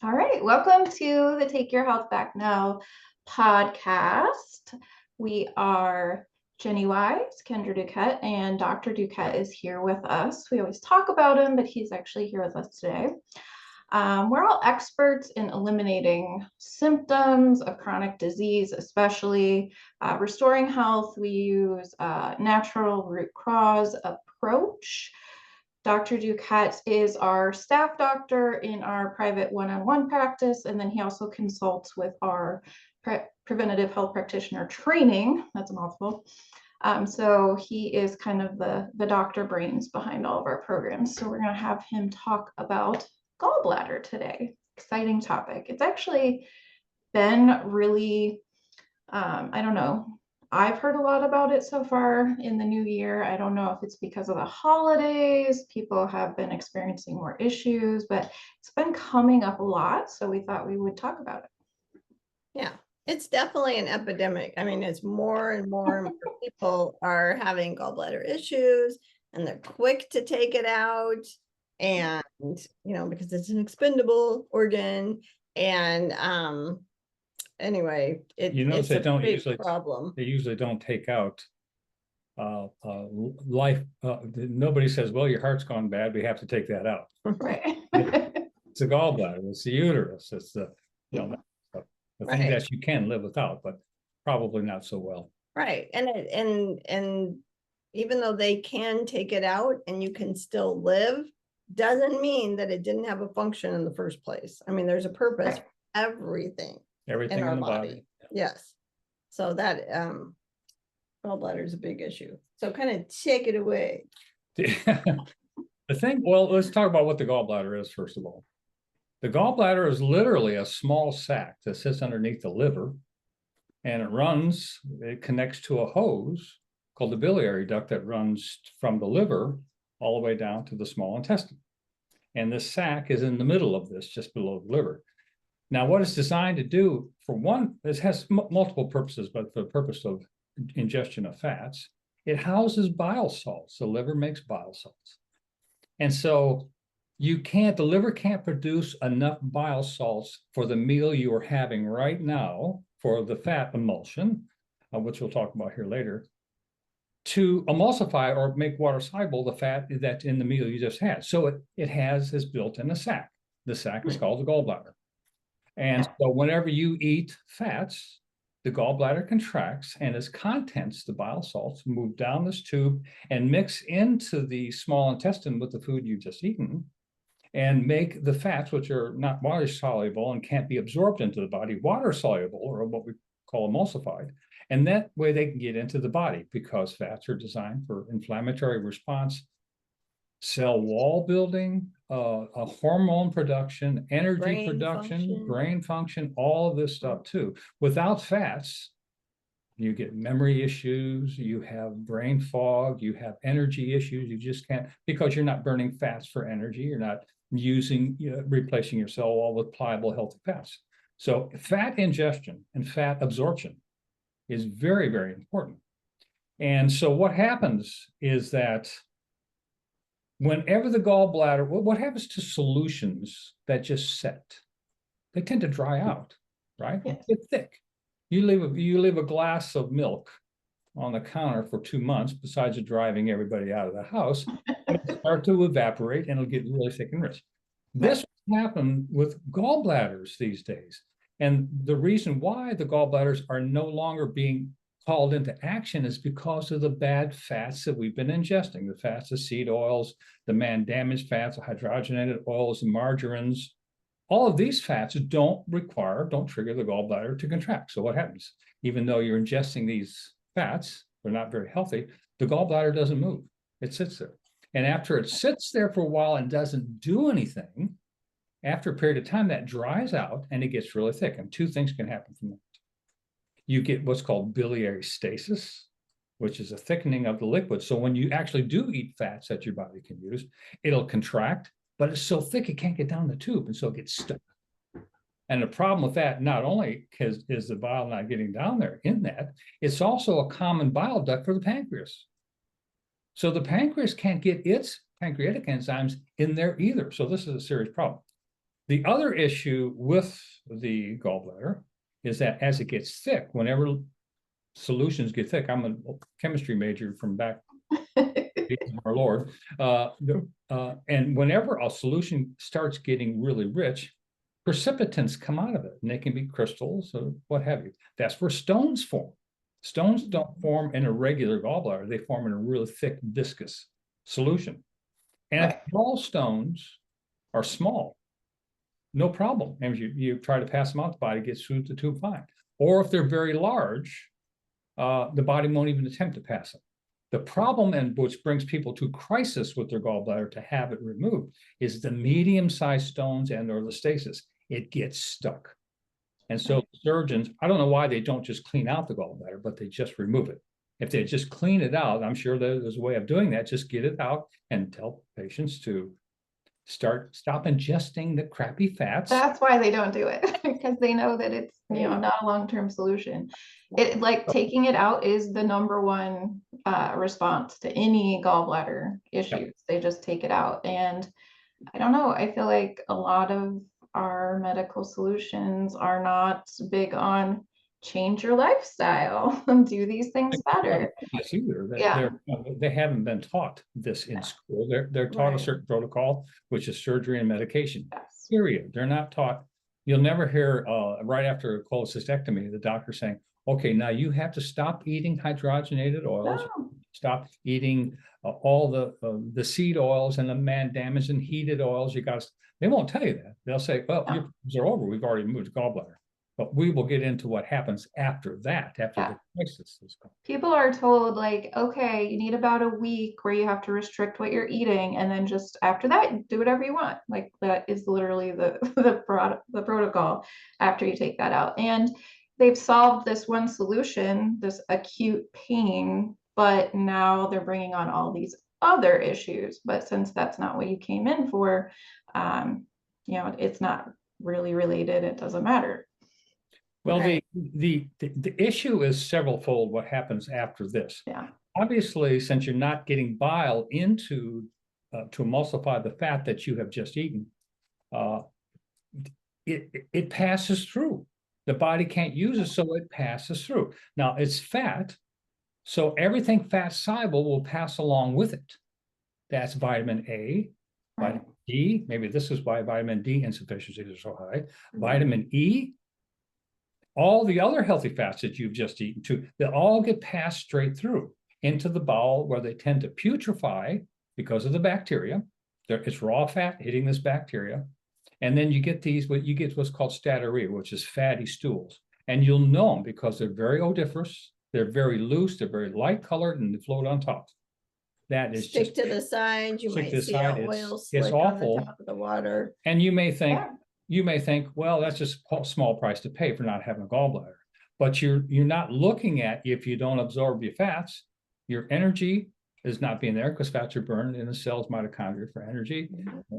All right, welcome to the Take Your Health Back Now podcast. We are Jenny Wise, Kendra Duquette, and Dr. Duquette is here with us. We always talk about him, but he's actually here with us today. We're all experts in eliminating symptoms of chronic disease, especially restoring health. We use a natural root cause approach. Dr. Duquette is our staff doctor in our private one-on-one practice, and then he also consults with our preventative health practitioner training. That's a mouthful. So he is kind of the doctor brains behind all of our programs. So we're going to have him talk about gallbladder today. Exciting topic. It's actually been really, I don't know, I've heard a lot about it so far in the new year. I don't know if it's because of the holidays, people have been experiencing more issues, but it's been coming up a lot. So we thought we would talk about it. Yeah, it's definitely an epidemic. I mean, it's more and more people are having gallbladder issues and they're quick to take it out. And, because it's an expendable organ. And anyway, it's they a don't big usually problem. They usually don't take out life. Nobody says, well, your heart's gone bad, we have to take that out. Right. It's the gallbladder, it's the uterus, it's the thing that you can live without, but probably not so well. Right. And even though they can take it out and you can still live, doesn't mean that it didn't have a function in the first place. I mean, there's a purpose for everything in our body. Yes. So that gallbladder is a big issue. So kind of take it away. Well, let's talk about what the gallbladder is, first of all. The gallbladder is literally a small sac that sits underneath the liver, and it connects to a hose called the biliary duct that runs from the liver all the way down to the small intestine. And this sac is in the middle of this, just below the liver. Now, what it's designed to do, for one, this has multiple purposes, but for the purpose of ingestion of fats, it houses bile salts. The liver makes bile salts. And so the liver can't produce enough bile salts for the meal you are having right now for the fat emulsion, which we'll talk about here later, to emulsify or make water soluble the fat that's in the meal you just had. So it has this built in a sac. The sac is called the gallbladder. And so whenever you eat fats, the gallbladder contracts and its contents, the bile salts, move down this tube and mix into the small intestine with the food you've just eaten and make the fats, which are not water soluble and can't be absorbed into the body, water soluble, or what we call emulsified. And that way they can get into the body, because fats are designed for inflammatory response, cell wall building, hormone production, energy production, brain function, all of this stuff too. Without fats, you get memory issues, you have brain fog, you have energy issues. You just can't, because you're not burning fats for energy. You're not replacing your cell wall with pliable, healthy fats. So fat ingestion and fat absorption is very, very important. And so what happens is that whenever the gallbladder, what happens to solutions that just set? They tend to dry out, right? Yes. Get thick. You leave a glass of milk on the counter for 2 months, besides driving everybody out of the house, it'll start to evaporate and it'll get really thick and rich. This will happen with gallbladders these days. And the reason why the gallbladders are no longer being called into action is because of the bad fats that we've been ingesting, the fats, the seed oils, the man-damaged fats, the hydrogenated oils, the margarines. All of these fats don't trigger the gallbladder to contract. So what happens? Even though you're ingesting these fats, they're not very healthy, the gallbladder doesn't move. It sits there. And after it sits there for a while and doesn't do anything, after a period of time, that dries out and it gets really thick. And two things can happen from that. You get what's called biliary stasis, which is a thickening of the liquid. So when you actually do eat fats that your body can use, it'll contract, but it's so thick it can't get down the tube, and so it gets stuck. And the problem with that, not only is the bile not getting down there in that, it's also a common bile duct for the pancreas. So the pancreas can't get its pancreatic enzymes in there either. So this is a serious problem. The other issue with the gallbladder is that as it gets thick, whenever solutions get thick, I'm a chemistry major from back our Lord, and whenever a solution starts getting really rich, precipitants come out of it, and they can be crystals or what have you. That's where stones form. Stones don't form in a regular gallbladder; they form in a really thick, viscous solution. And if gallstones are small, no problem. And you try to pass them out, the body gets through the tube fine. Or if they're very large, the body won't even attempt to pass them. The problem, and which brings people to crisis with their gallbladder to have it removed, is the medium-sized stones and or the stasis. It gets stuck. And so surgeons, I don't know why they don't just clean out the gallbladder, but they just remove it. If they just clean it out, I'm sure there's a way of doing that. Just get it out and tell patients to stop ingesting the crappy fats. That's why they don't do it, because they know that it's, you know, not a long-term solution. It, like, taking it out is the number one response to any gallbladder issues. They just take it out. And I don't know, I feel like a lot of our medical solutions are not big on change your lifestyle and do these things better. Yes, either. Yeah. They haven't been taught this in school. They're taught a certain protocol, which is surgery and medication. Yes. Period. They're not taught. You'll never hear right after a cholecystectomy, the doctor saying, okay, now you have to stop eating hydrogenated oils, No. stop eating all the seed oils and the mandamus and heated oils. You got. They won't tell you that. They'll say, well, your problems are over. We've already moved to gallbladder. But we will get into what happens after that, after the crisis is gone. People are told, like, okay, you need about a week where you have to restrict what you're eating, and then just after that, do whatever you want. Like, that is literally the protocol after you take that out. And they've solved this one solution, this acute pain, but now they're bringing on all these other issues. But since that's not what you came in for, you know, it's not really related. It doesn't matter. Well, the issue is several-fold. What happens after this? Yeah. Obviously, since you're not getting bile into to emulsify the fat that you have just eaten, it passes through. The body can't use it, so it passes through. Now it's fat, so everything fat soluble will pass along with it. That's vitamin A, vitamin D. Maybe this is why vitamin D insufficiency is so high. Vitamin E. All the other healthy fats that you've just eaten too, they all get passed straight through into the bowel, where they tend to putrefy because of the bacteria. It's raw fat hitting this bacteria. And then you get what's called staturia, which is fatty stools. And you'll know them because they're very odoriferous, they're very loose, they're very light colored, and they float on top. That is stick to the side. You might see an oil slick on the top of the water. And you may think, well, that's just a small price to pay for not having a gallbladder. But you're not looking at, if you don't absorb your fats, your energy is not being there because fats are burned in the cell's mitochondria for energy.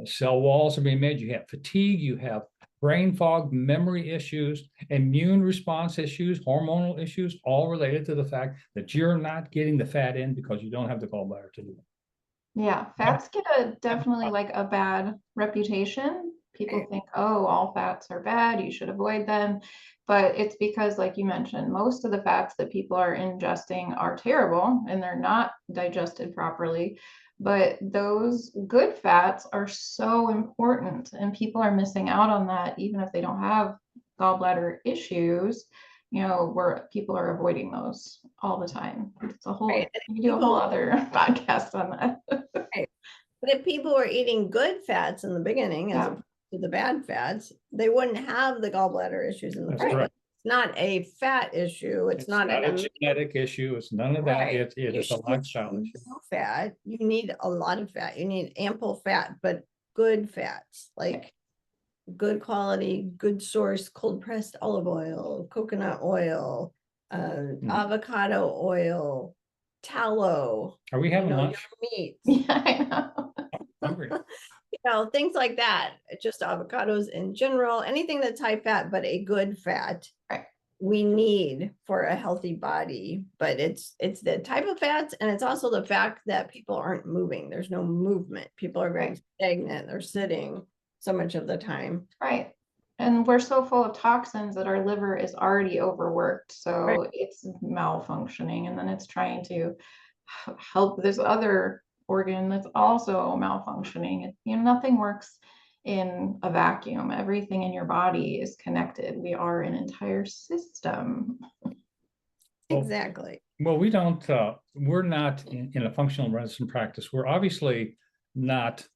Cell walls are being made. You have fatigue, you have brain fog, memory issues, immune response issues, hormonal issues, all related to the fact that you're not getting the fat in because you don't have the gallbladder to do it. Yeah, fats get definitely like a bad reputation. People think, oh, all fats are bad, you should avoid them. But it's because, like you mentioned, most of the fats that people are ingesting are terrible and they're not digested properly. But those good fats are so important, and people are missing out on that, even if they don't have gallbladder issues. You know, where people are avoiding those all the time. It's a whole, you do a whole other podcast on that. But if people were eating good fats in the beginning, as opposed to the bad fats, they wouldn't have the gallbladder issues in the first place. It's not a fat issue. It's not a genetic issue. It's none of that. It is a lifestyle issue. No fat. You need a lot of fat. You need ample fat, but good fats, like good quality, good source, cold pressed olive oil, coconut oil, avocado oil, tallow. Are we having lunch? Meat. Yeah, I know. Hungry. Things like that. Just avocados in general, anything that's high fat, but a good fat. We need for a healthy body. But it's the type of fats, and it's also the fact that people aren't moving. There's no movement. People are very stagnant. They're sitting. so much of the time. Right. And we're so full of toxins that our liver is already overworked. So Right. it's malfunctioning, and then it's trying to help this other organ that's also malfunctioning. Nothing works in a vacuum. Everything in your body is connected. We are an entire system. Exactly. Well, we're not in a functional medicine practice. We're obviously not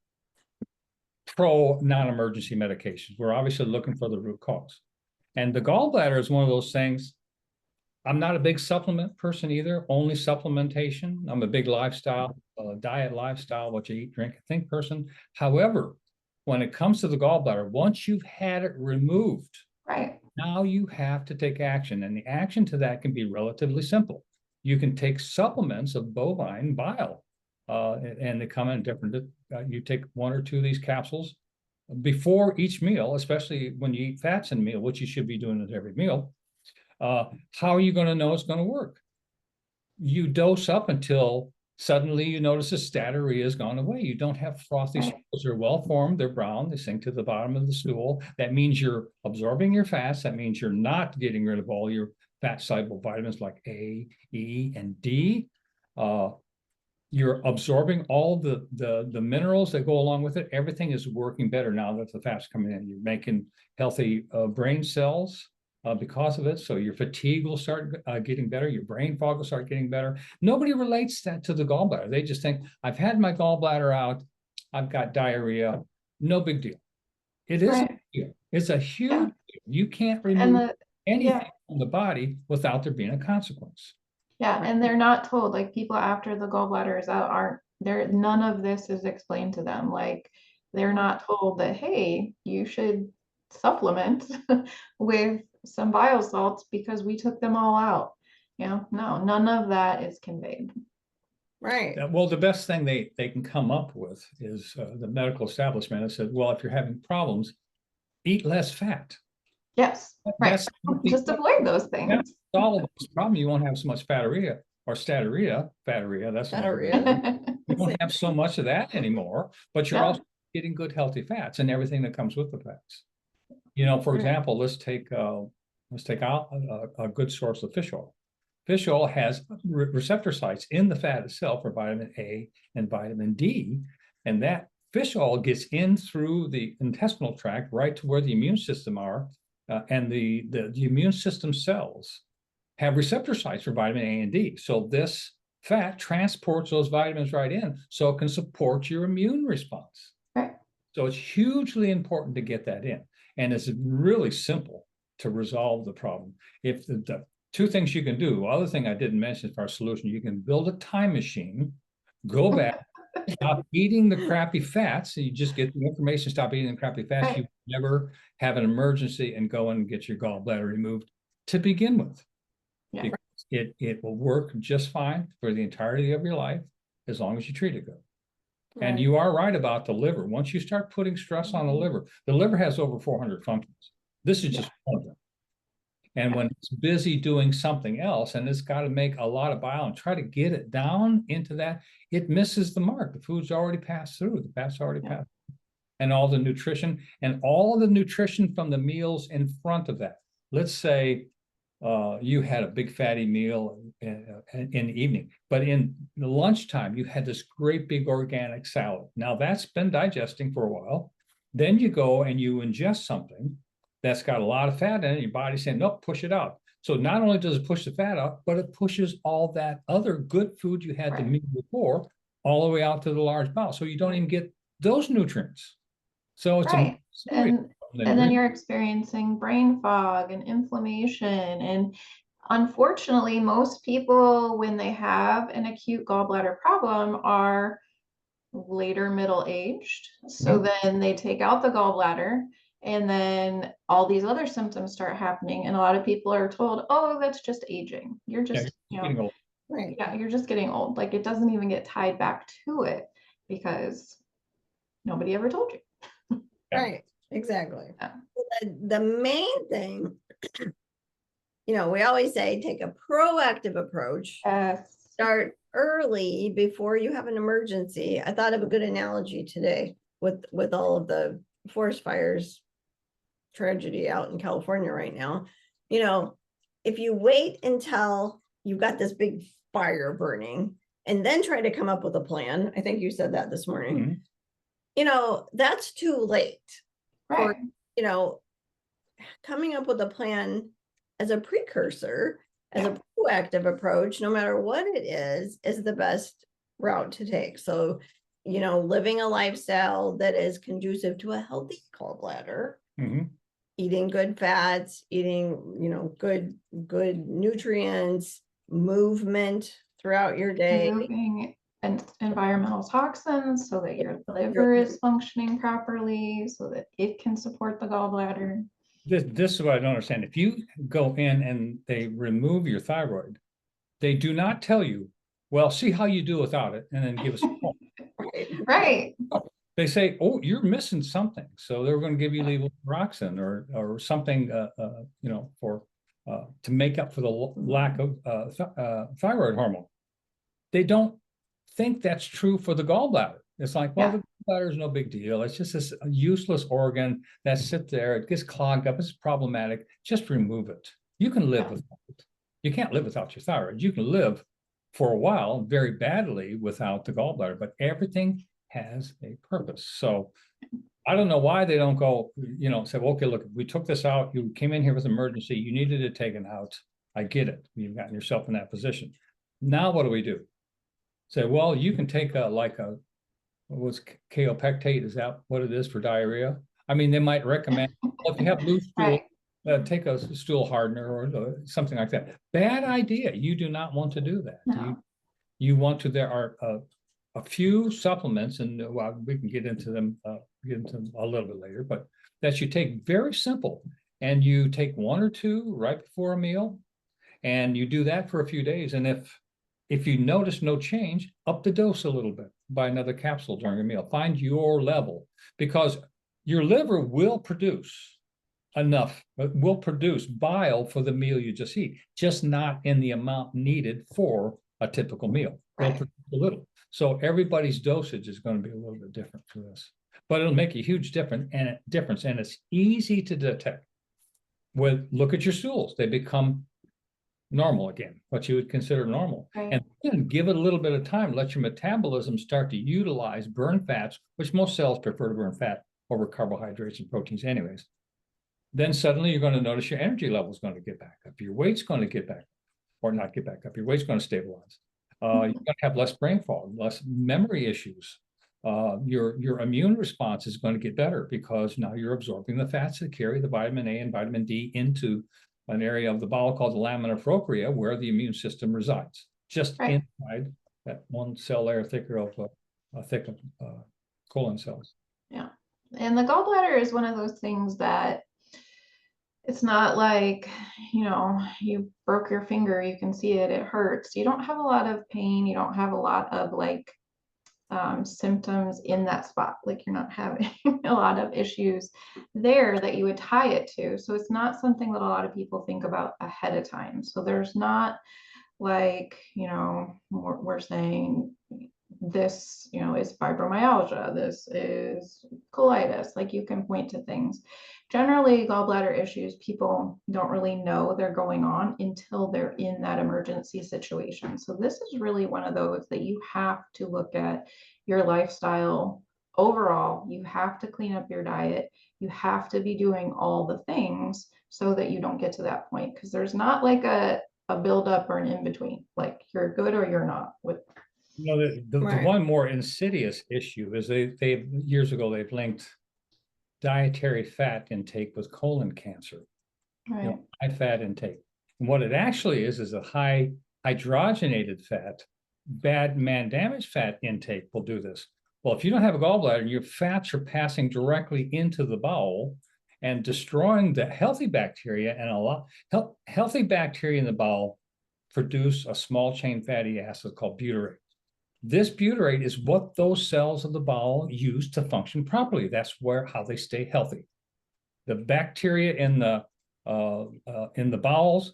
pro non-emergency medications. We're obviously looking for the root cause. And the gallbladder is one of those things. I'm not a big supplement person either, only supplementation. I'm a big diet lifestyle, what you eat, drink, and think person. However, when it comes to the gallbladder, once you've had it removed, Right. now you have to take action. And the action to that can be relatively simple. You can take supplements of bovine bile, and they come in different, you take 1 or 2 of these capsules before each meal, especially when you eat fats in a meal, which you should be doing at every meal. How are you going to know it's going to work? You dose up until suddenly you notice the statorrhea has gone away. You don't have frothy stools. They're well formed, they're brown, they sink to the bottom of the stool. That means you're absorbing your fats. That means you're not getting rid of all your fat soluble vitamins like A, E, and D. You're absorbing all the minerals that go along with it. Everything is working better now that the fat's coming in. You're making healthy brain cells because of it. So your fatigue will start getting better. Your brain fog will start getting better. Nobody relates that to the gallbladder. They just think, I've had my gallbladder out. I've got diarrhea. No big deal. It is a big deal. It's a huge deal. You can't remove anything from the body without there being a consequence. Yeah, and they're not told, like, people after the gallbladder is out aren't there, none of this is explained to them. Like, they're not told that, hey, you should supplement with some bile salts because we took them all out. No, none of that is conveyed. Right. Well, the best thing they can come up with is the medical establishment has said, well, if you're having problems, eat less fat. Yes, right. Just avoid those things. That's all of this problem. You won't have so much fatorrhea or statorrhea. That's you don't have so much of that anymore, but you're also getting good healthy fats and everything that comes with the fats. For example, let's take out a good source of fish oil. Fish oil has receptor sites in the fat itself for vitamin A and vitamin D, and that fish oil gets in through the intestinal tract right to where the immune system are, and the immune system cells have receptor sites for vitamin A and D. So this fat transports those vitamins right in so it can support your immune response. Right. So it's hugely important to get that in. And it's really simple to resolve the problem. If the 2 things you can do, other thing I didn't mention for our solution, you can build a time machine, go back, stop eating the crappy fats, and you just get the information, stop eating the crappy fats. You never have an emergency and go in and get your gallbladder removed to begin with. Yeah. It will work just fine for the entirety of your life as long as you treat it good. Right. And you are right about the liver. Once you start putting stress on the liver has over 400 functions. This is just one of them. And when it's busy doing something else and it's got to make a lot of bile and try to get it down into that, it misses the mark. The food's already passed through. The fat's already passed through. And all the nutrition from the meals in front of that. Let's say you had a big fatty meal in the evening, but in the lunchtime, you had this great big organic salad. Now that's been digesting for a while. Then you go and you ingest something that's got a lot of fat in it. Your body's saying, nope, push it out. So not only does it push the fat out, but it pushes all that other good food you had the meal before all the way out to the large bowel. So you don't even get those nutrients. So it's and then you're experiencing brain fog and inflammation. And unfortunately, most people, when they have an acute gallbladder problem, are later middle-aged. So then they take out the gallbladder, and then all these other symptoms start happening. And a lot of people are told, oh, that's just aging. You're just, getting old. You're just getting old. Like, it doesn't even get tied back to it because nobody ever told you. Right, exactly. The main thing, we always say, take a proactive approach. Start early before you have an emergency. I thought of a good analogy today with all of the forest fires tragedy out in California right now, you know, if you wait until you've got this big fire burning and then try to come up with a plan, I think you said that this morning, Mhm. you know, that's too late. Right. You know, coming up with a plan as a precursor, as a proactive approach, no matter what it is the best route to take. So, you know, living a lifestyle that is conducive to a healthy gallbladder, Mhm. eating good fats, eating, you know, good nutrients, movement throughout your day. Removing environmental toxins so that your liver is functioning properly, so that it can support the gallbladder. This is what I don't understand. If you go in and they remove your thyroid, they do not tell you, well, see how you do without it, and then give us a call. Right. They say, oh, you're missing something. So they're going to give you levothyroxine or something, you know, for to make up for the lack of thyroid hormone. They don't think that's true for the gallbladder. It's like, well, the gallbladder is no big deal. It's just this useless organ that sits there. It gets clogged up. It's problematic. Just remove it. You can live without it. You can't live without your thyroid. You can live for a while very badly without the gallbladder, but everything has a purpose. So I don't know why they don't go, you know, say, well, okay, look, we took this out. You came in here with emergency. You needed it taken out. I get it. You've gotten yourself in that position. Now what do we do? Say, well, you can take like a, what's kaopectate? Is that what it is for diarrhea? I mean, they might recommend, well, if you have loose stool, take a stool hardener or something like that. Bad idea. You do not want to do that. No. You want to, there are a few supplements, and well, we can get into them a little bit later, but that you take very simple, and you take one or two right before a meal, and you do that for a few days. And if you notice no change, up the dose a little bit, buy another capsule during a meal, find your level, because your liver will produce enough, will produce bile for the meal you just eat, just not in the amount needed for a typical meal. They'll produce a little. So everybody's dosage is going to be a little bit different for this, but it'll make a huge difference, and it's easy to detect. Look at your stools; they become normal again, what you would consider normal. And then give it a little bit of time, let your metabolism start to utilize burn fats, which most cells prefer to burn fat over carbohydrates and proteins anyways. Then suddenly you're going to notice your energy level is going to get back up. Your weight's going to get back up, or not get back up. Your weight's going to stabilize. You're going to have less brain fog, less memory issues. Your immune response is going to get better because now you're absorbing the fats that carry the vitamin A and vitamin D into an area of the bowel called the lamina propria, where the immune system resides, just inside that one cell layer thicker of colon cells. Yeah. And the gallbladder is one of those things that it's not like, you know, you broke your finger, you can see it, it hurts. You don't have a lot of pain. You don't have a lot of like symptoms in that spot. Like you're not having a lot of issues there that you would tie it to. So it's not something that a lot of people think about ahead of time. So there's not like, you know, we're saying this, you know, is fibromyalgia, this is colitis. Like you can point to things. Generally, gallbladder issues, people don't really know they're going on until they're in that emergency situation. So this is really one of those that you have to look at your lifestyle overall. You have to clean up your diet. You have to be doing all the things so that you don't get to that point, because there's not like a buildup or an in between. Like you're good or you're not with. You know, the one more insidious issue is they years ago they've linked dietary fat intake with colon cancer. Right. You know, high fat intake. And what it actually is a high hydrogenated fat, bad man damage fat intake will do this. Well, if you don't have a gallbladder, your fats are passing directly into the bowel and destroying the healthy bacteria, and a lot healthy bacteria in the bowel produce a small chain fatty acid called butyrate. This butyrate is what those cells of the bowel use to function properly. That's how they stay healthy. The bacteria in the bowels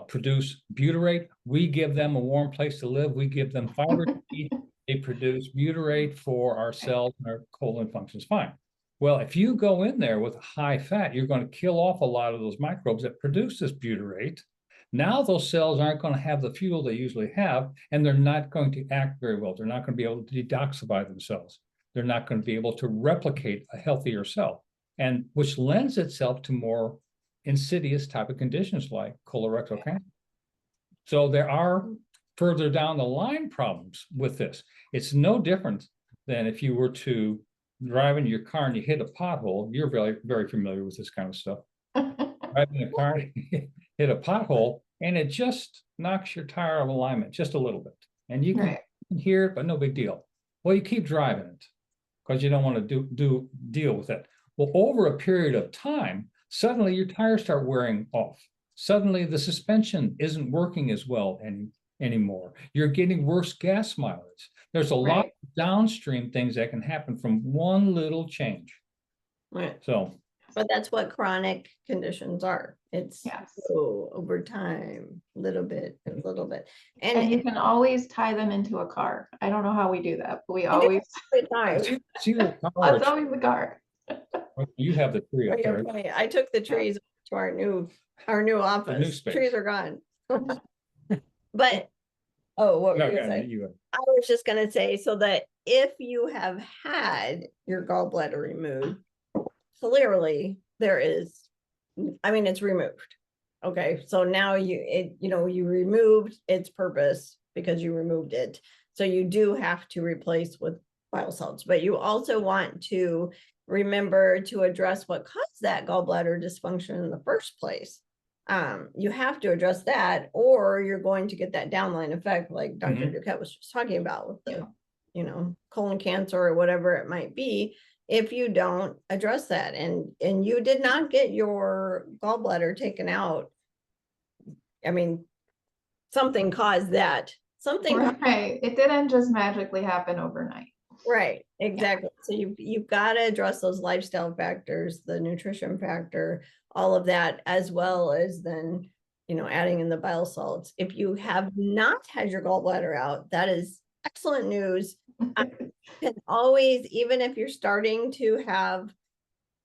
produce butyrate. We give them a warm place to live. We give them fiber to eat. They produce butyrate for our cells, and our colon functions fine. Well, if you go in there with high fat, you're going to kill off a lot of those microbes that produce this butyrate. Now those cells aren't going to have the fuel they usually have, and they're not going to act very well. They're not going to be able to detoxify themselves. They're not going to be able to replicate a healthier cell, and which lends itself to more insidious type of conditions like colorectal cancer. So there are further down the line problems with this. It's no different than if you were to drive in your car and you hit a pothole. You're very, very familiar with this kind of stuff. Driving a car, hit a pothole, and it just knocks your tire out of alignment just a little bit. And you can hear it, but no big deal. Well, you keep driving it because you don't want to deal with it. Well, over a period of time, suddenly your tires start wearing off. Suddenly the suspension isn't working as well anymore. You're getting worse gas mileage. There's a lot of downstream things that can happen from one little change. Right. So, but that's what chronic conditions are. It's over time, little bit, and you can always tie them into a car. I don't know how we do that, but we always see the car. That's always the car. You have the tree up there. I took the trees to our new office. Trees are gone. But what were you gonna say? I was just gonna say, so that if you have had your gallbladder removed, clearly there is, it's removed. Okay, so now you removed its purpose because you removed it. So you do have to replace with bile salts, but you also want to remember to address what caused that gallbladder dysfunction in the first place. You have to address that, or you're going to get that downline effect like Dr. Duquette was just talking about with the, colon cancer or whatever it might be, if you don't address that. And you did not get your gallbladder taken out. Something caused that. It didn't just magically happen overnight. Right, exactly. So you've got to address those lifestyle factors, the nutrition factor, all of that, as well as then, adding in the bile salts. If you have not had your gallbladder out, that is excellent news. Can always, even if you're starting to have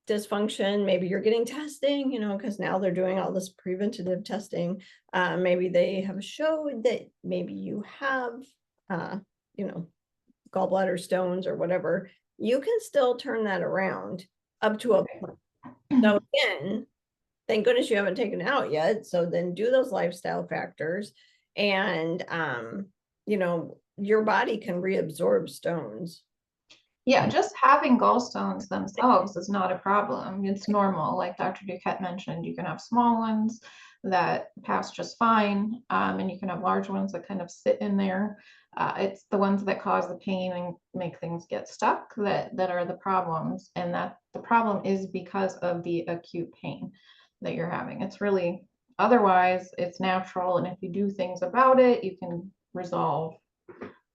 dysfunction, maybe you're getting testing, because now they're doing all this preventative testing. Maybe they have showed that maybe you have, gallbladder stones or whatever. You can still turn that around up to a point. So again, thank goodness you haven't taken it out yet. So then do those lifestyle factors, and your body can reabsorb stones. Yeah, just having gallstones themselves is not a problem. It's normal. Like Dr. Duquette mentioned, you can have small ones that pass just fine, and you can have large ones that kind of sit in there. It's the ones that cause the pain and make things get stuck that are the problems, and that the problem is because of the acute pain that you're having. It's really, otherwise it's natural, and if you do things about it, you can resolve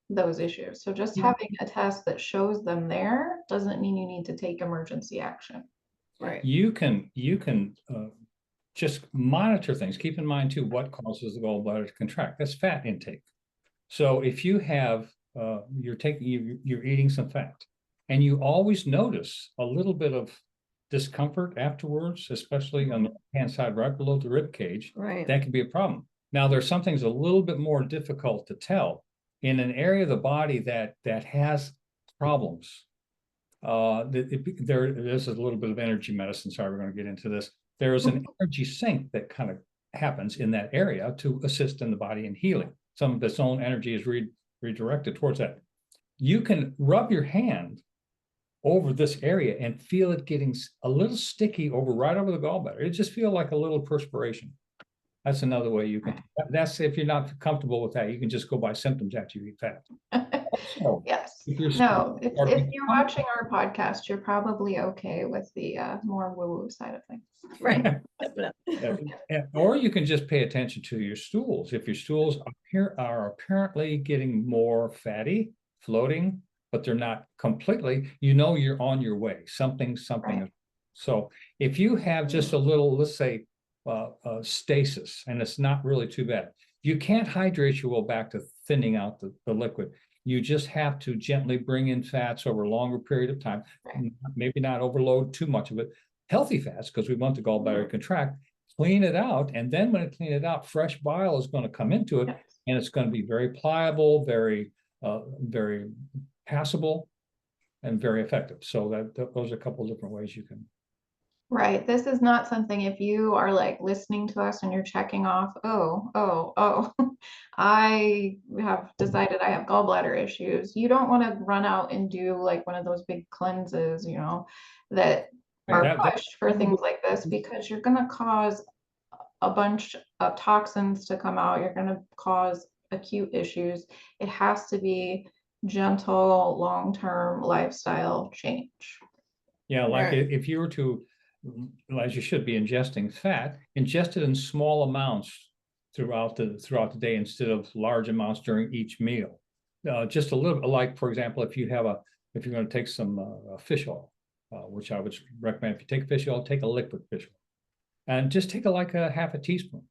those issues. So just having a test that shows them there doesn't mean you need to take emergency action. Right. You can just monitor things. Keep in mind too, what causes the gallbladder to contract. That's fat intake. So if you have, you're eating some fat, and you always notice a little bit of discomfort afterwards, especially on the hand side, right below the rib cage, that can be a problem. Now, there's some things a little bit more difficult to tell. In an area of the body that has problems, there's a little bit of energy medicine. Sorry, we're going to get into this. There is an energy sink that kind of happens in that area to assist in the body in healing. Some of its own energy is redirected towards that. You can rub your hand over this area and feel it getting a little sticky right over the gallbladder. It just feels like a little perspiration. That's another way you can. That's if you're not comfortable with that, you can just go by symptoms after you eat fat. Also, yes. If you're watching our podcast, you're probably okay with the more woo-woo side of things. Right. Or you can just pay attention to your stools. If your stools are apparently getting more fatty, floating, but they're not completely, you're on your way. Something. Right. So if you have just a little, let's say, stasis, and it's not really too bad. You can't hydrate your way back to thinning out the liquid. You just have to gently bring in fats over a longer period of time, Right. maybe not overload too much of it. Healthy fats, because we want the gallbladder to contract, clean it out. And then when it clean it out, fresh bile is going to come into it, Yes. and it's going to be very pliable, very passable, and very effective. So those are a couple of different ways you can. Right. This is not something, if you are like listening to us and you're checking off, I have decided I have gallbladder issues. You don't want to run out and do like one of those big cleanses, that are pushed for things like this, because you're going to cause a bunch of toxins to come out. You're going to cause acute issues. It has to be gentle, long-term lifestyle change. Yeah, like if you were to, as you should be ingesting fat, ingest it in small amounts throughout the day instead of large amounts during each meal. Just a little, like for example, if you're going to take some fish oil, which I would recommend. If you take fish oil, take a liquid fish oil, and just take a half a teaspoon,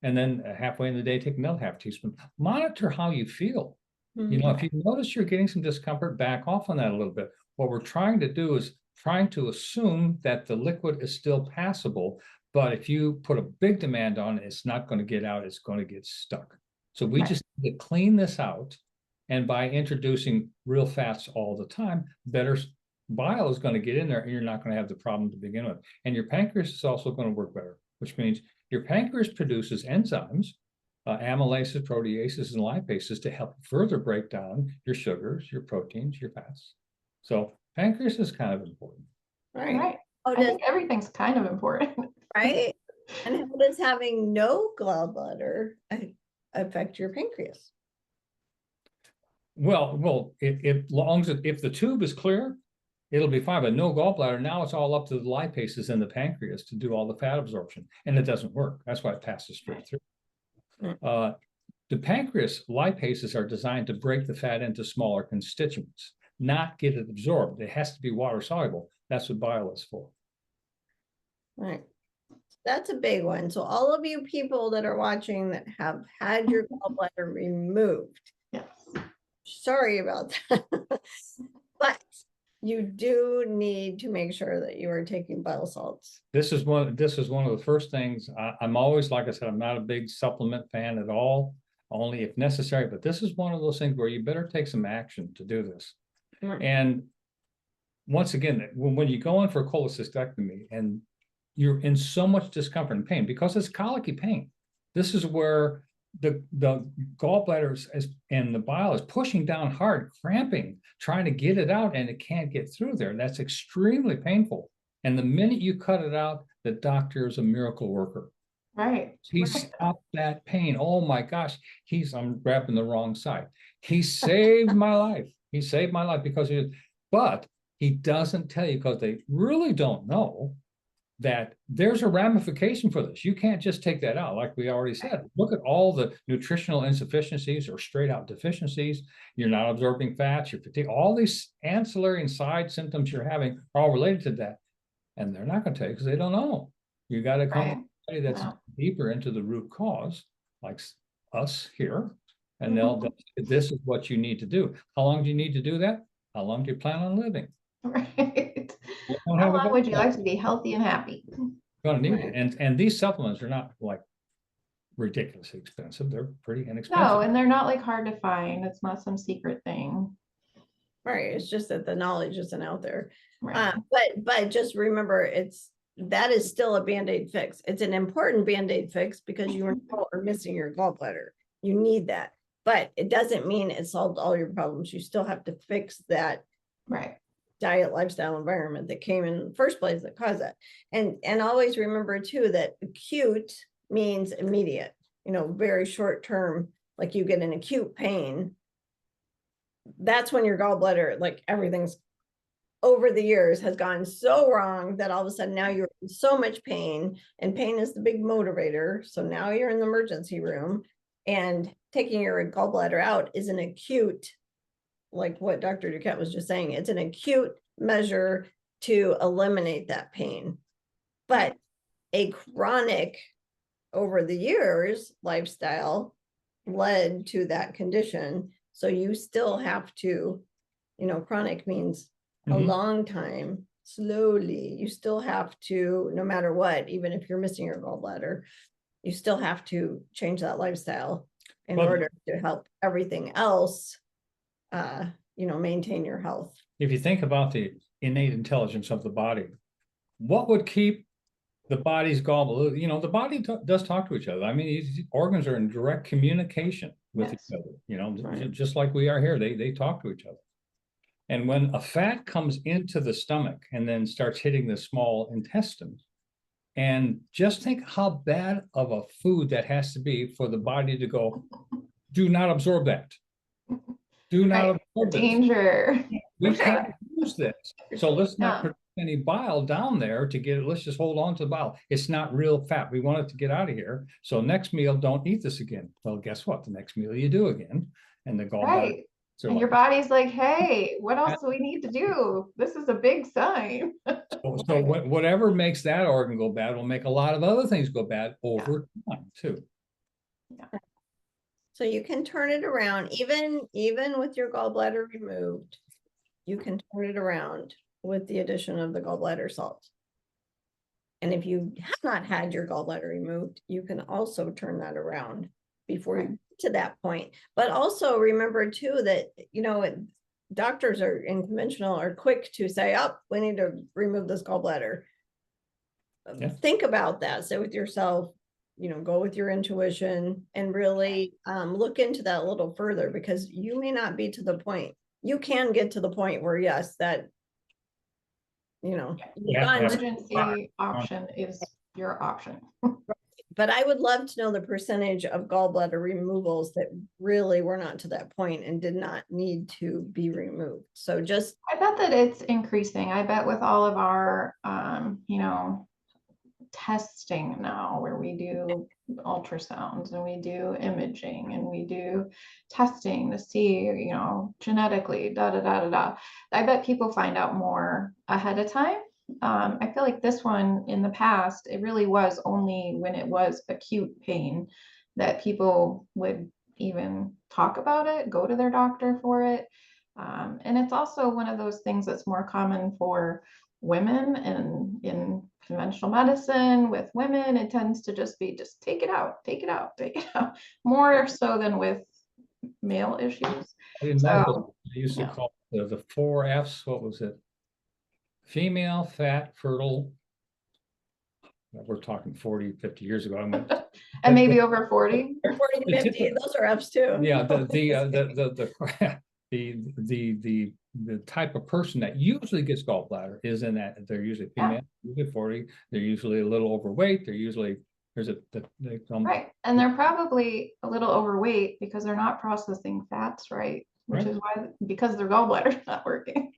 and then halfway in the day, take another half teaspoon. Monitor how you feel. If you notice you're getting some discomfort, back off on that a little bit. What we're trying to do is trying to assume that the liquid is still passable, but if you put a big demand on it, it's not going to get out, it's going to get stuck. So we just need to clean this out, and by introducing real fats all the time, better bile is going to get in there, and you're not going to have the problem to begin with. And your pancreas is also going to work better, which means your pancreas produces enzymes, amylases, proteases, and lipases to help further break down your sugars, your proteins, your fats. So pancreas is kind of important. Right. I think everything's kind of important. Right. And how does having no gallbladder affect your pancreas? Well, if the tube is clear, it'll be fine. But no gallbladder, now it's all up to the lipases in the pancreas to do all the fat absorption, and it doesn't work. That's why it passes straight through. The pancreas lipases are designed to break the fat into smaller constituents, not get it absorbed. It has to be water soluble. That's what bile is for. Right. That's a big one. So all of you people that are watching that have had your gallbladder removed, yes, sorry about that. But you do need to make sure that you are taking bile salts. This is one of the first things. I'm always, like I said, I'm not a big supplement fan at all, only if necessary, but this is one of those things where you better take some action to do this. And once again, when you go in for a cholecystectomy and you're in so much discomfort and pain, because it's colicky pain, this is where the gallbladder and the bile is pushing down hard, cramping, trying to get it out, and it can't get through there. That's extremely painful. And the minute you cut it out, the doctor is a miracle worker. Right. He stopped that pain. Oh my gosh, I'm grabbing the wrong side. He saved my life. He saved my life but he doesn't tell you, because they really don't know that there's a ramification for this. You can't just take that out. Like we already said, look at all the nutritional insufficiencies or straight out deficiencies. You're not absorbing fats, you're fatigued. All these ancillary and side symptoms you're having are all related to that. And they're not going to tell you because they don't know. You got to come to somebody that's deeper into the root cause, like us here. And they'll this is what you need to do. How long do you need to do that? How long do you plan on living? Right. How long would you like to be healthy and happy? You're going to need it. And these supplements are not like ridiculously expensive. They're pretty inexpensive. No, and they're not like hard to find. It's not some secret thing. Right. It's just that the knowledge isn't out there. Right. But just remember, that is still a Band-Aid fix. It's an important Band-Aid fix because you are missing your gallbladder. You need that. But it doesn't mean it solved all your problems. You still have to fix that diet, lifestyle, environment that came in the first place that caused that. And always remember too that acute means immediate, very short term, like you get an acute pain. That's when your gallbladder, like everything's over the years has gone so wrong that all of a sudden now you're in so much pain, and pain is the big motivator. So now you're in the emergency room, and taking your gallbladder out is an acute, like what Dr. Duquette was just saying, it's an acute measure to eliminate that pain. But a chronic, over the years, lifestyle led to that condition. So you still have to, chronic means a Mhm. long time, slowly. You still have to, no matter what, even if you're missing your gallbladder, you still have to change that lifestyle in Well- order to help everything else, maintain your health. If you think about the innate intelligence of the body, what would keep the body's gallbladder? The body does talk to each other. I mean, these organs are in direct communication with Yes. each other, Right. just like we are here. They talk to each other. And when a fat comes into the stomach and then starts hitting the small intestines, and just think how bad of a food that has to be for the body to go, do not absorb that. Do not Right. absorb this. Danger. We For sure. can't use this. So let's not Yeah. produce any bile down there to get it. Let's just hold on to the bile. It's not real fat. We want it to get out of here. So next meal, don't eat this again. Well, guess what? The next meal you do again. And the gallbladder. Right. And your body's like, hey, what else do we need to do? This is a big sign. So whatever makes that organ go bad will make a lot of other things go bad over time too. So you can turn it around, even with your gallbladder removed, you can turn it around with the addition of the gallbladder salt. And if you have not had your gallbladder removed, you can also turn that around before you get to that point. But also remember too that, doctors in conventional are quick to say, oh, we need to remove this gallbladder. Yeah. Think about that. Say with yourself, go with your intuition and really look into that a little further, because you may not be to the point. You can get to the point where, yes, that, Emergency option is your option. but I would love to know the percentage of gallbladder removals that really were not to that point and did not need to be removed. So just, I bet that it's increasing. I bet with all of our, testing now, where we do ultrasounds and we do imaging and we do testing to see, genetically, da da da da da. I bet people find out more ahead of time. I feel like this one in the past, it really was only when it was acute pain that people would even talk about it, go to their doctor for it. And it's also one of those things that's more common for women, and in conventional medicine with women, it tends to just be take it out, take it out, take it out, more so than with male issues. In medical, they used to yeah. call the 4 F's. What was it? Female, fat, fertile. We're talking 40, 50 years ago. And maybe over 40. 40 to 50, those are F's too. Yeah, the type of person that usually gets gallbladder is in that they're usually female, usually 40, they're usually a little overweight, right, and they're probably a little overweight because they're not processing fats right, which is why, because their gallbladder's not working.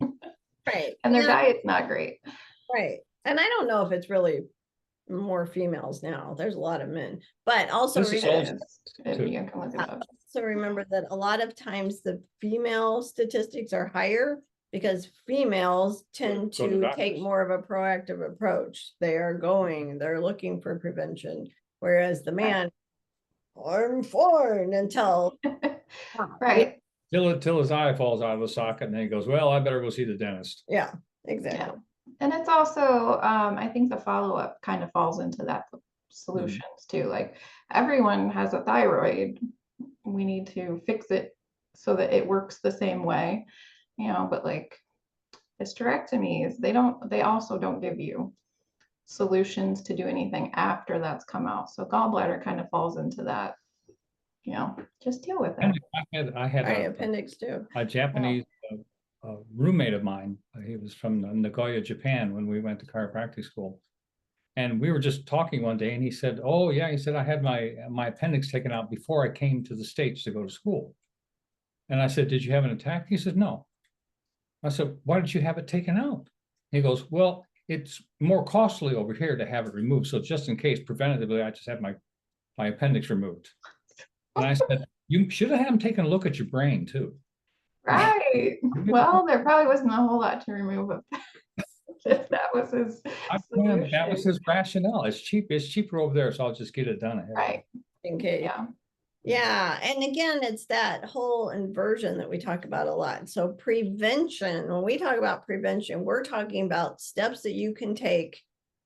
Right. And their diet's not great. Right. And I don't know if it's really more females now. There's a lot of men, but also remember that a lot of times the female statistics are higher because females tend to take more of a proactive approach. They're looking for prevention, whereas the man, I'm fine until right. Till his eye falls out of the socket, and then he goes, well, I better go see the dentist. Yeah, exactly. Yeah. And it's also, I think the follow-up kind of falls into that solutions too. Like, everyone has a thyroid. We need to fix it so that it works the same way, but like hysterectomies, they also don't give you solutions to do anything after that's come out. So gallbladder kind of falls into that, just deal with it. I had appendix too. A Japanese roommate of mine. He was from Nagoya, Japan, when we went to chiropractic school. And we were just talking one day, and he said, oh yeah, he said, I had my appendix taken out before I came to the States to go to school. And I said, did you have an attack? He said, no. I said, why did you have it taken out? He goes, well, it's more costly over here to have it removed. So just in case, preventatively, I just had my appendix removed. And I said, you should have had him taken a look at your brain too. Right. Well, there probably wasn't a whole lot to remove of if that was his solution. That was his rationale. It's cheaper over there, so I'll just get it done ahead. Right. In case. Yeah. Yeah, and again, it's that whole inversion that we talk about a lot. So prevention, when we talk about prevention, we're talking about steps that you can take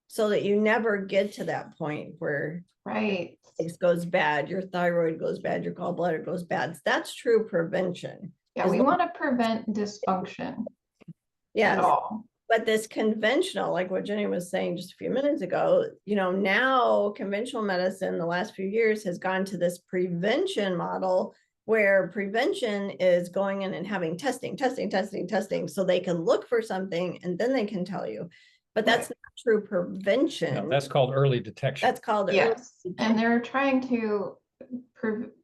so that you never get to that point where Right. things goes bad, your thyroid goes bad, your gallbladder goes bad. That's true prevention. Yeah, As we long- want to prevent dysfunction at Yes, all. but this conventional, like what Jenny was saying just a few minutes ago, now conventional medicine the last few years has gone to this prevention model where prevention is going in and having testing so they can look for something and then they can tell you. But that's Right. not true prevention. No, that's called early detection. That's called early Yes, and detection. they're trying to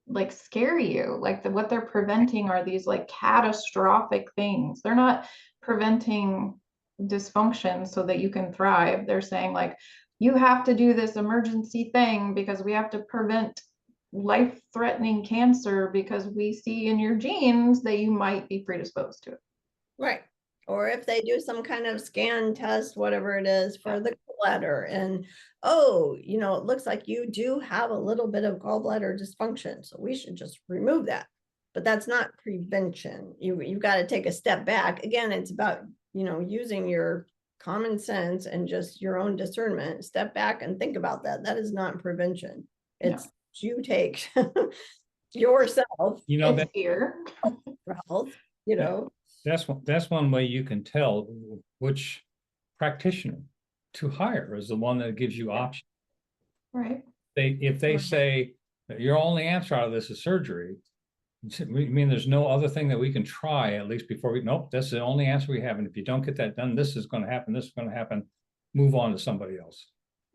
like scare you. Like what they're preventing are these like catastrophic things. They're not preventing dysfunction so that you can thrive. They're saying like you have to do this emergency thing because we have to prevent life-threatening cancer because we see in your genes that you might be predisposed to it. Right. Or if they do some kind of scan test, whatever it is for the gallbladder, and oh, it looks like you do have a little bit of gallbladder dysfunction, so we should just remove that. But that's not prevention. You've got to take a step back. Again, it's about, using your common sense and just your own discernment. Step back and think about that. That is not prevention. It's you take yourself That Fear. for health, that's one way you can tell which practitioner to hire is the one that gives you options. Right. If they say that your only answer out of this is surgery, we mean there's no other thing that we can try at least before nope, that's the only answer we have. And if you don't get that done, this is going to happen, this is going to happen, move on to somebody else.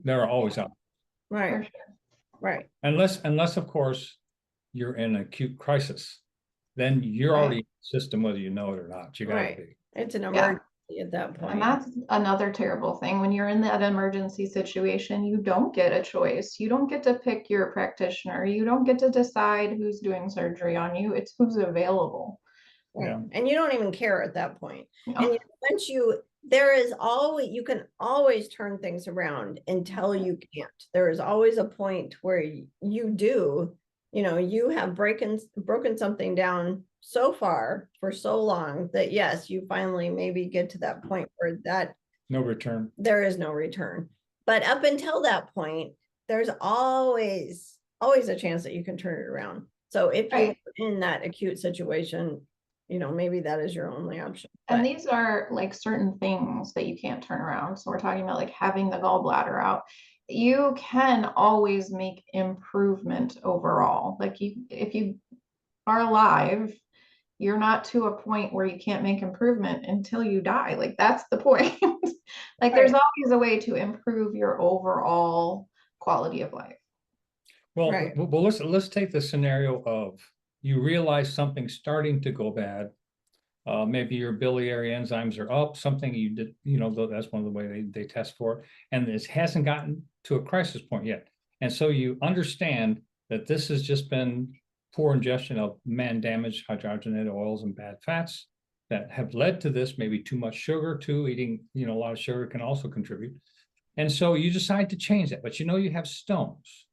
There are always options. Right. For sure. Right. Unless of course you're in an acute crisis, then you're already in the system whether you know it or not. You gotta be. It's an emergency at that point. And that's another terrible thing. When you're in that emergency situation, you don't get a choice. You don't get to pick your practitioner. You don't get to decide who's doing surgery on you. It's who's available. Yeah. And you don't even care at that point. No. And once you can always turn things around until you can't. There is always a point where you do, you have broken something down so far for so long that yes, you finally maybe get to that point where no return. There is no return. But up until that point, there's always a chance that you can turn it around. So if you're in that acute situation, maybe that is your only option. And these are like certain things that you can't turn around. So we're talking about like having the gallbladder out. You can always make improvement overall. Like if you are alive, you're not to a point where you can't make improvement until you die. Like that's the point. Like there's always a way to improve your overall quality of life. Well, let's take the scenario of you realize something's starting to go bad. Maybe your biliary enzymes are up, something you did, that's one of the way they test for it. And this hasn't gotten to a crisis point yet. And so you understand that this has just been poor ingestion of man-damaged hydrogenated oils and bad fats that have led to this, maybe too much sugar too, eating, a lot of sugar can also contribute. And so you decide to change that, but you have stones.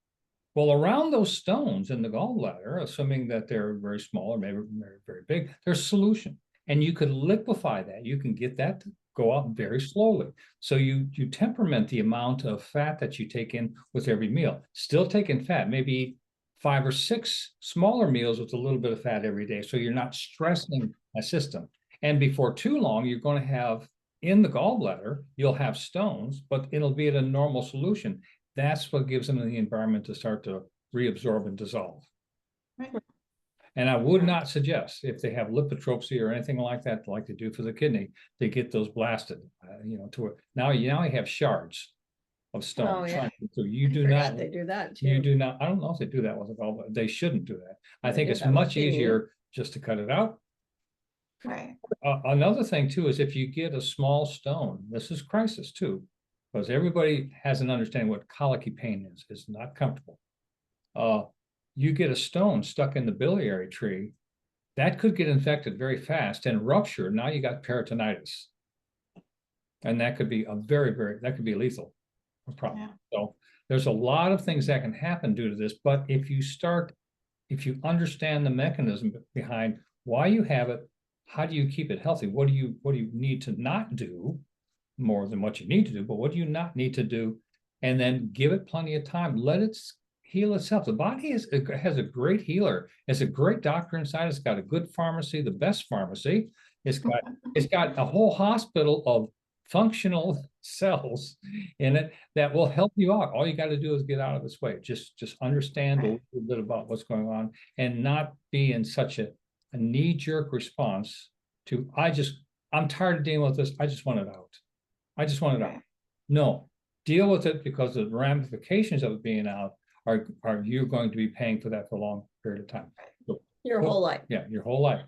Well, around those stones in the gallbladder, assuming that they're very small or maybe very, very big, there's solution. And you could liquefy that. You can get that to go out very slowly. So you temperament the amount of fat that you take in with every meal. Still taking fat, maybe 5 or 6 smaller meals with a little bit of fat every day. So you're not stressing that system. And before too long, you're going to have in the gallbladder, you'll have stones, but it'll be at a normal solution. That's what gives them the environment to start to reabsorb and dissolve. Right. And I would not suggest if they have lipotrophy or anything like that, like they do for the kidney, they get those blasted, to it. Now you have shards of stone. Oh, yeah. So you do not, they do that too. you do not, I don't know if they do that with the gallbladder. They shouldn't do that. I think do it's that with much kidney. easier just to cut it out. Right. Another thing too is if you get a small stone, this is crisis too, because everybody has an understanding what colicky pain is. It's not comfortable. You get a stone stuck in the biliary tree, that could get infected very fast and rupture. Now you got peritonitis. And that could be that could be lethal problem. Yeah. So there's a lot of things that can happen due to this, but if if you understand the mechanism behind why you have it, how do you keep it healthy? What do you need to not do more than what you need to do, but what do you not need to do? And then give it plenty of time. Let it heal itself. The body has a great healer. It's a great doctor inside. It's got a good pharmacy, the best pharmacy. It's got a whole hospital of functional cells in it that will help you out. All you got to do is get out of its way. Just understand a little bit about what's going on and not be in such a knee-jerk response to, I'm tired of dealing with this. I just want it out. I just want it out. No, deal with it, because the ramifications of it being out are you're going to be paying for that for a long period of time. So, Your whole life. Yeah, your whole life.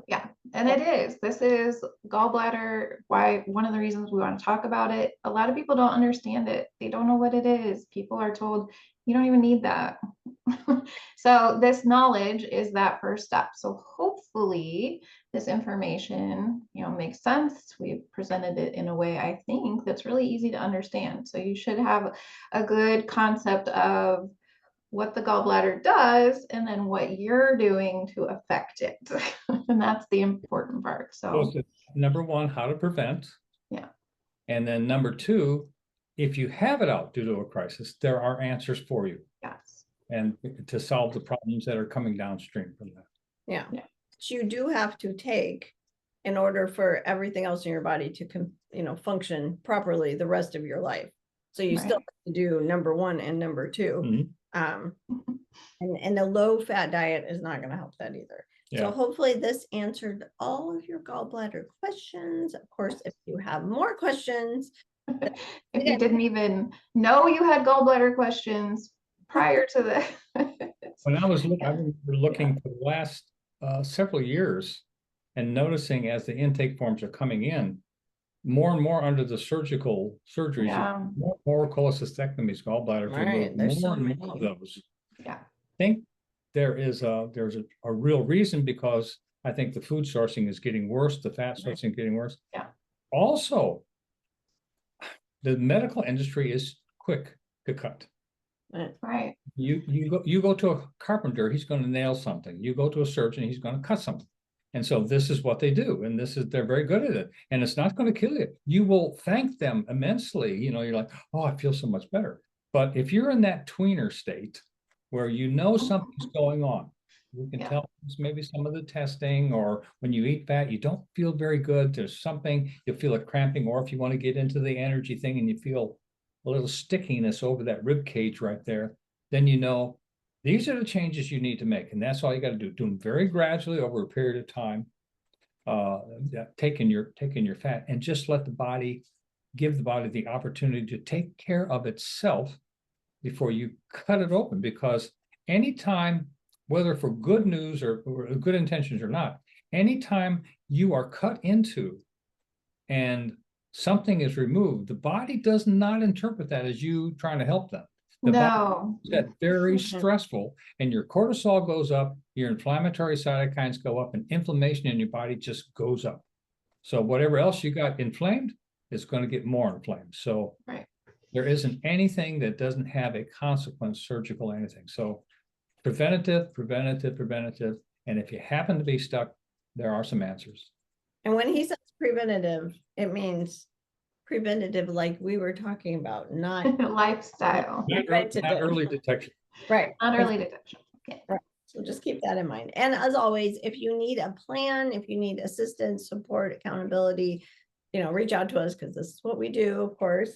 Yeah, and this is gallbladder. Why, one of the reasons we want to talk about it. A lot of people don't understand it. They don't know what it is. People are told you don't even need that. So this knowledge is that first step. So hopefully this information, makes sense. We've presented it in a way, I think, that's really easy to understand. So you should have a good concept of what the gallbladder does and then what you're doing to affect it. And that's the important part. So number one, how to prevent. Yeah. And then number two, if you have it out due to a crisis, there are answers for you. Yes. And to solve the problems that are coming downstream from that. Yeah. So you do have to take, in order for everything else in your body to function properly the rest of your life. So you still have to do number one and number two. And the low fat diet is not going to help that either. So hopefully this answered all of your gallbladder questions. Of course, if you have more questions, if you didn't even know you had gallbladder questions prior to this. When I was looking for the last several years and noticing as the intake forms are coming in, more and more under the surgical surgeries, more cholecystectomies, gallbladder removed, more and more of those. Yeah. I think there's a real reason, because I think the food sourcing is getting worse, the fat sourcing is getting worse. Yeah. Also, the medical industry is quick to cut. Right. You go to a carpenter, he's going to nail something. You go to a surgeon, he's going to cut something. And so this is what they do, and they're very good at it. And it's not going to kill you. You will thank them immensely. You're like, oh, I feel so much better. But if you're in that tweener state where something's going on, you can tell maybe some of the testing, or when you eat fat, you don't feel very good. There's something, you'll feel a cramping, or if you want to get into the energy thing and you feel a little stickiness over that rib cage right there, then these are the changes you need to make. And that's all you got to do. Do them very gradually over a period of time. Taking your fat, and just give the body the opportunity to take care of itself before you cut it open. Because anytime, whether for good news or good intentions or not, anytime you are cut into and something is removed, the body does not interpret that as you trying to help them. The body is that very stressful, and your cortisol goes up, your inflammatory cytokines go up, and inflammation in your body just goes up. So whatever else you got inflamed is going to get more inflamed. So there isn't anything that doesn't have a consequence, surgical anything. So preventative. And if you happen to be stuck, there are some answers. And when he says preventative, it means preventative, like we were talking about, not lifestyle. Not early detection. Right. Not early detection. Okay. Right. So just keep that in mind. And as always, if you need a plan, if you need assistance, support, accountability, reach out to us, because this is what we do, of course.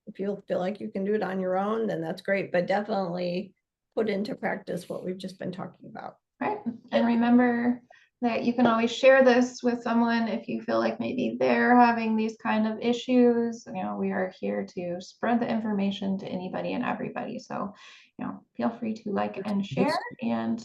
If you feel like you can do it on your own, then that's great. But definitely put into practice what we've just been talking about. Right. And remember that you can always share this with someone if you feel like maybe they're having these kind of issues. We are here to spread the information to anybody and everybody. So, feel free to like and share. And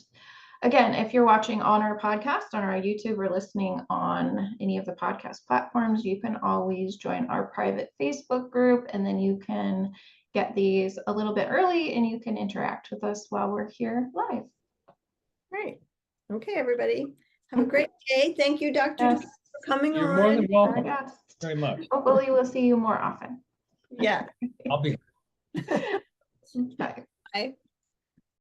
again, if you're watching on our podcast, on our YouTube, or listening on any of the podcast platforms, you can always join our private Facebook group, and then you can get these a little bit early and you can interact with us while we're here live. Right. Okay, everybody. Have a great day. Thank you, Dr. for coming on. You're more than welcome. Very much. Hopefully we'll see you more often. Yeah. I'll be. Bye. Bye.